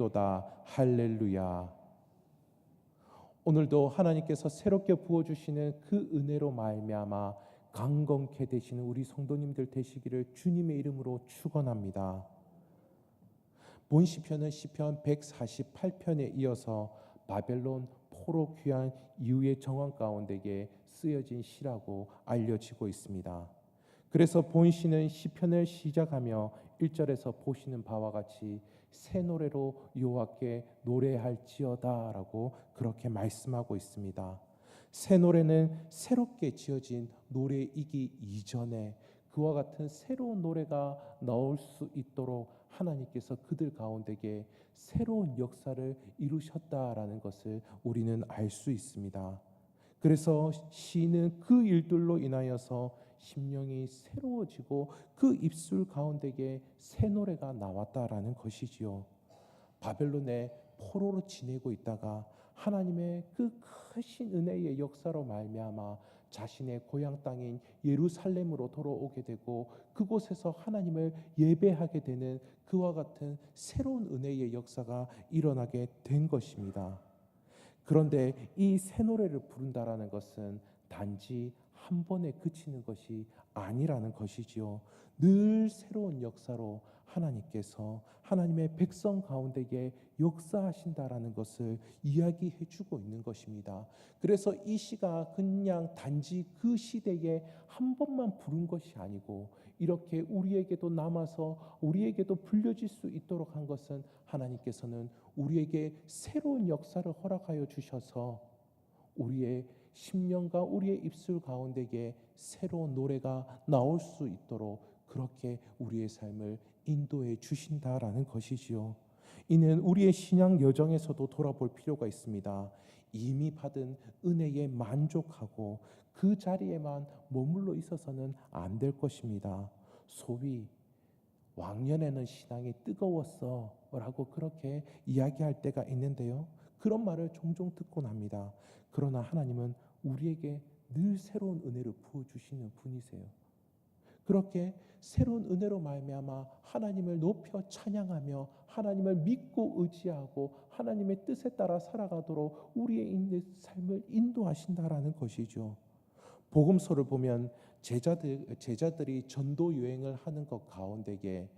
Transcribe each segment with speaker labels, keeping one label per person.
Speaker 1: 있도다. 할렐루야. 오늘도 하나님께서 새롭게 부어주시는 그 은혜로 말미암아 강건케 되시는 우리 성도님들 되시기를 주님의 이름으로 축원합니다. 본 시편은 시편 148편에 이어서 바벨론 포로 귀환 이후의 정황 가운데에 쓰여진 시라고 알려지고 있습니다. 그래서 본 시는 시편을 시작하며 1절에서 보시는 바와 같이 새 노래로 여호와께 노래할지어다 라고 그렇게 말씀하고 있습니다. 새 노래는 새롭게 지어진 노래이기 이전에 그와 같은 새로운 노래가 나올 수 있도록 하나님께서 그들 가운데에 새로운 역사를 이루셨다라는 것을 우리는 알 수 있습니다. 그래서 시인은 그 일들로 인하여서 심령이 새로워지고 그 입술 가운데에 새 노래가 나왔다라는 것이지요. 바벨론의 포로로 지내고 있다가 하나님의 그 크신 은혜의 역사로 말미암아 자신의 고향 땅인 예루살렘으로 돌아오게 되고 그곳에서 하나님을 예배하게 되는 그와 같은 새로운 은혜의 역사가 일어나게 된 것입니다. 그런데 이 새 노래를 부른다라는 것은 단지 한 번에 그치는 것이 아니라는 것이지요. 늘 새로운 역사로 하나님께서 하나님의 백성 가운데에 역사하신다라는 것을 이야기해 주고 있는 것입니다. 그래서 이 시가 그냥 단지 그 시대에 한 번만 부른 것이 아니고 이렇게 우리에게도 남아서 우리에게도 불려질 수 있도록 한 것은 하나님께서는 우리에게 새로운 역사를 허락하여 주셔서 우리의 심령과 우리의 입술 가운데에 새로운 노래가 나올 수 있도록 그렇게 우리의 삶을 인도해 주신다라는 것이지요. 이는 우리의 신앙 여정에서도 돌아볼 필요가 있습니다. 이미 받은 은혜에 만족하고 그 자리에만 머물러 있어서는 안 될 것입니다. 소위 왕년에는 신앙이 뜨거웠어 라고 그렇게 이야기할 때가 있는데요, 그런 말을 종종 듣곤 합니다. 그러나 하나님은 우리에게 늘 새로운 은혜를 부어주시는 분이세요. 그렇게 새로운 은혜로 말미암아 하나님을 높여 찬양하며 하나님을 믿고 의지하고 하나님의 뜻에 따라 살아가도록 우리의 삶을 인도하신다라는 것이죠. 복음서를 보면 제자들이 전도 여행을 하는 것 가운데에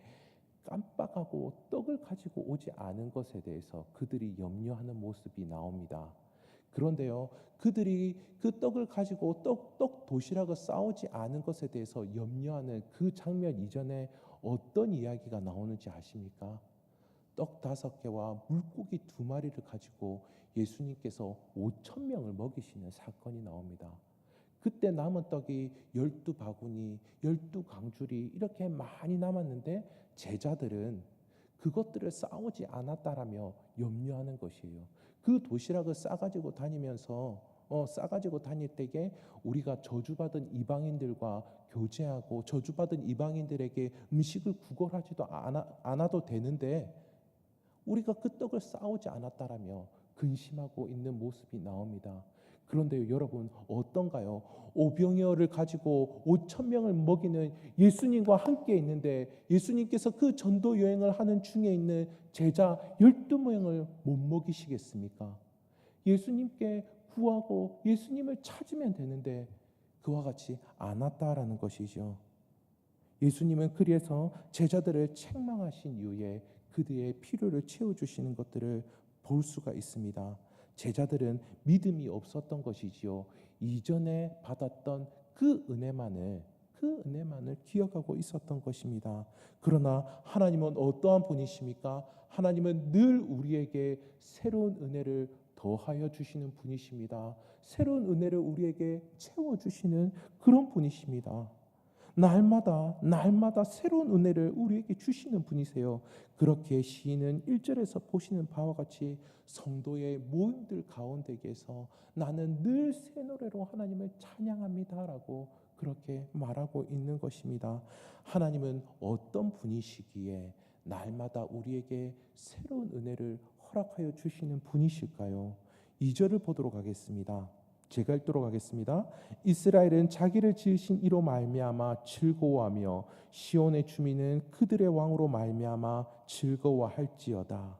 Speaker 1: 깜빡하고 떡을 가지고 오지 않은 것에 대해서 그들이 염려하는 모습이 나옵니다. 그런데요, 그들이 그 떡을 가지고 떡 도시락을 싸오지 않은 것에 대해서 염려하는 그 장면 이전에 어떤 이야기가 나오는지 아십니까? 떡 5개와 물고기 2마리를 가지고 예수님께서 5,000명을 먹이시는 사건이 나옵니다. 그때 남은 떡이 12바구니, 12강줄이 이렇게 많이 남았는데 제자들은 그것들을 싸오지 않았다라며 염려하는 것이에요. 그 도시락을 싸가지고 다닐 때에 우리가 저주받은 이방인들과 교제하고 저주받은 이방인들에게 음식을 구걸하지도 않아도 되는데 우리가 그 떡을 싸오지 않았다라며 근심하고 있는 모습이 나옵니다. 그런데 여러분 어떤가요? 오병이어를 가지고 5,000명을 먹이는 예수님과 함께 있는데 예수님께서 그 전도 여행을 하는 중에 있는 제자 12명을 못 먹이시겠습니까? 예수님께 구하고 예수님을 찾으면 되는데 그와 같이 않았다라는 것이죠. 예수님은 그래서 제자들을 책망하신 이후에 그들의 필요를 채워주시는 것들을 볼 수가 있습니다. 제자들은 믿음이 없었던 것이지요. 이전에 받았던 그 은혜만을 기억하고 있었던 것입니다. 그러나 하나님은 어떠한 분이십니까? 하나님은 늘 우리에게 새로운 은혜를 더하여 주시는 분이십니다. 새로운 은혜를 우리에게 채워주시는 그런 분이십니다. 날마다 새로운 은혜를 우리에게 주시는 분이세요. 그렇게 시인은 1절에서 보시는 바와 같이 성도의 모임들 가운데에서 나는 늘 새 노래로 하나님을 찬양합니다라고 그렇게 말하고 있는 것입니다. 하나님은 어떤 분이시기에 날마다 우리에게 새로운 은혜를 허락하여 주시는 분이실까요? 2절을 보도록 하겠습니다. 제가 읽도록 하겠습니다. 이스라엘은 자기를 지으신 이로 말미암아 즐거워하며 시온의 주민은 그들의 왕으로 말미암아 즐거워할지어다.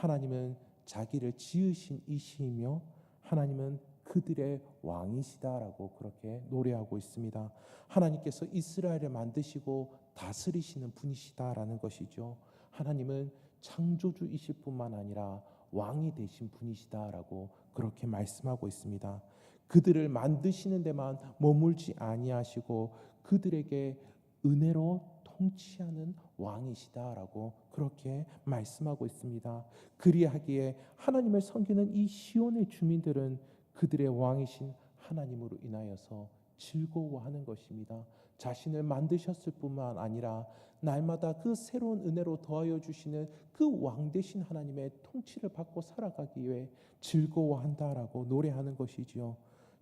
Speaker 1: 하나님은 자기를 지으신 이시이며 하나님은 그들의 왕이시다라고 그렇게 노래하고 있습니다. 하나님께서 이스라엘을 만드시고 다스리시는 분이시다라는 것이죠. 하나님은 창조주이실 뿐만 아니라 왕이 되신 분이시다라고 그렇게 말씀하고 있습니다. 그들을 만드시는 데만 머물지 아니하시고 그들에게 은혜로 통치하는 왕이시다라고 그렇게 말씀하고 있습니다. 그리하기에 하나님을 섬기는 이 시온의 주민들은 그들의 왕이신 하나님으로 인하여서 즐거워하는 것입니다. 자신을 만드셨을 뿐만 아니라 날마다 그 새로운 은혜로 더하여 주시는 그 왕 되신 하나님의 통치를 받고 살아가기 위해 즐거워한다라고 노래하는 것이지요.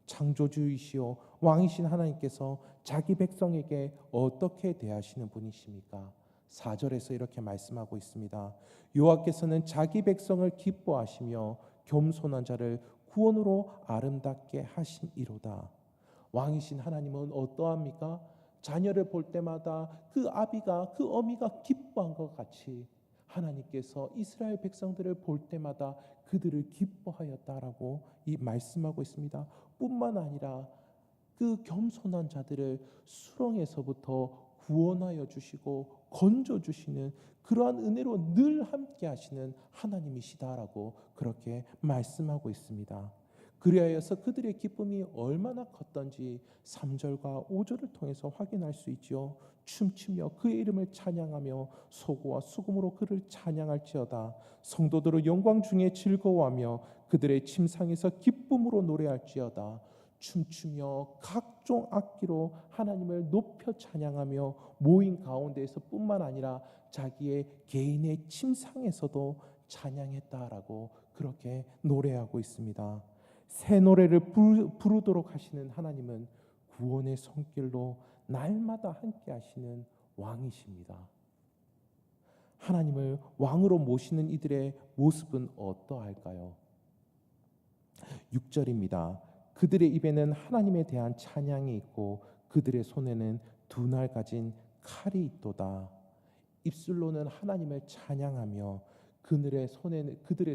Speaker 1: 창조주이시오 왕이신 하나님께서 자기 백성에게 어떻게 대하시는 분이십니까? 4절에서 이렇게 말씀하고 있습니다. 여호와께서는 자기 백성을 기뻐하시며 겸손한 자를 구원으로 아름답게 하심이로다. 왕이신 하나님은 어떠합니까? 자녀를 볼 때마다 그 아비가 그 어미가 기뻐한 것 같이 하나님께서 이스라엘 백성들을 볼 때마다 그들을 기뻐하였다라고 이 말씀하고 있습니다. 뿐만 아니라 그 겸손한 자들을 수렁에서부터 구원하여 주시고 건져 주시는 그러한 은혜로 늘 함께 하시는 하나님이시다라고 그렇게 말씀하고 있습니다. 그리하여서 그들의 기쁨이 얼마나 컸던지 3절과 5절을 통해서 확인할 수 있지요. 춤추며 그의 이름을 찬양하며 소고와 수금으로 그를 찬양할지어다. 성도들의 영광 중에 즐거워하며 그들의 침상에서 기쁨으로 노래할지어다. 춤추며 각종 악기로 하나님을 높여 찬양하며 모인 가운데에서 뿐만 아니라 자기의 개인의 침상에서도 찬양했다라고 그렇게 노래하고 있습니다. 새 노래를 부르도록 하시는 하나님은 구원의 손길로 날마다 함께 하시는 왕이십니다. 하나님을 왕으로 모시는 이들의 모습은 어떠할까요? 6절입니다. 그들의 입에는 하나님에 대한 찬양이 있고 그들의 손에는 두 날 가진 칼이 있도다. 입술로는 하나님을 찬양하며 그들의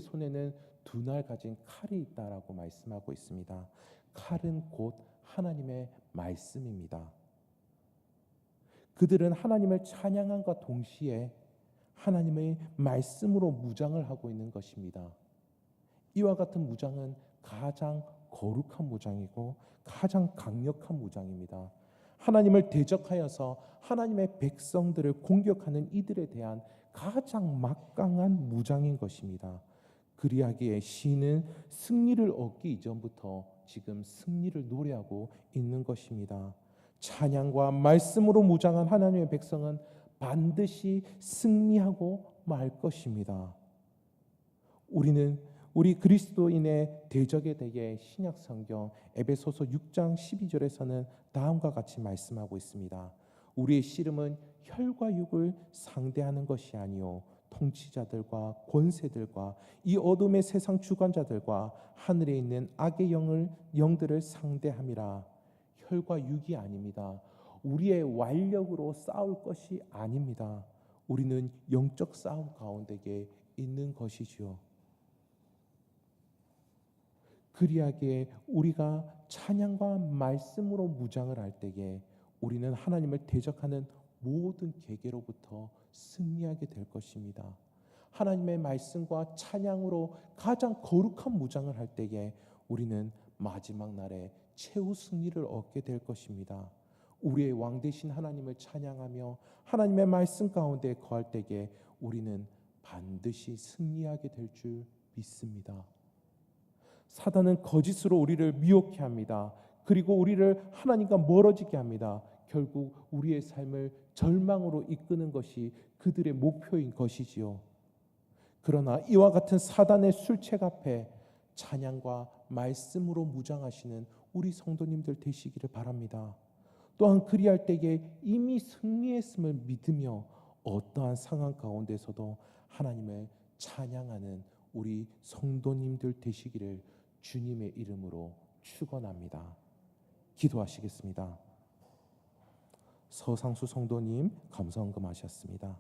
Speaker 1: 손에는 두 날 가진 칼이 있다라고 말씀하고 있습니다. 칼은 곧 하나님의 말씀입니다. 그들은 하나님을 찬양함과 동시에 하나님의 말씀으로 무장을 하고 있는 것입니다. 이와 같은 무장은 가장 거룩한 무장이고 가장 강력한 무장입니다. 하나님을 대적하여서 하나님의 백성들을 공격하는 이들에 대한 가장 막강한 무장인 것입니다. 그리하기에 시인은 승리를 얻기 이전부터 지금 승리를 노래하고 있는 것입니다. 찬양과 말씀으로 무장한 하나님의 백성은 반드시 승리하고 말 것입니다. 우리 그리스도인의 대적에 대해 신약 성경 에베소서 6장 12절에서는 다음과 같이 말씀하고 있습니다. 우리의 씨름은 혈과 육을 상대하는 것이 아니요 통치자들과 권세들과 이 어둠의 세상 주관자들과 하늘에 있는 악의 영들을 상대함이라. 혈과 육이 아닙니다. 우리의 완력으로 싸울 것이 아닙니다. 우리는 영적 싸움 가운데에 있는 것이지요. 그리하기에 우리가 찬양과 말씀으로 무장을 할 때에 우리는 하나님을 대적하는 모든 계계로부터 승리하게 될 것입니다. 하나님의 말씀과 찬양으로 가장 거룩한 무장을 할 때에 우리는 마지막 날에 최후 승리를 얻게 될 것입니다. 우리의 왕 되신 하나님을 찬양하며 하나님의 말씀 가운데 거할 때에 우리는 반드시 승리하게 될 줄 믿습니다. 사단은 거짓으로 우리를 미혹해 합니다. 그리고 우리를 하나님과 멀어지게 합니다. 결국 우리의 삶을 절망으로 이끄는 것이 그들의 목표인 것이지요. 그러나 이와 같은 사단의 술책 앞에 찬양과 말씀으로 무장하시는 우리 성도님들 되시기를 바랍니다. 또한 그리할 때에 이미 승리했음을 믿으며 어떠한 상황 가운데서도 하나님을 찬양하는 우리 성도님들 되시기를 주님의 이름으로 축원합니다. 기도하시겠습니다. 서상수 성도님 감사헌금하셨습니다.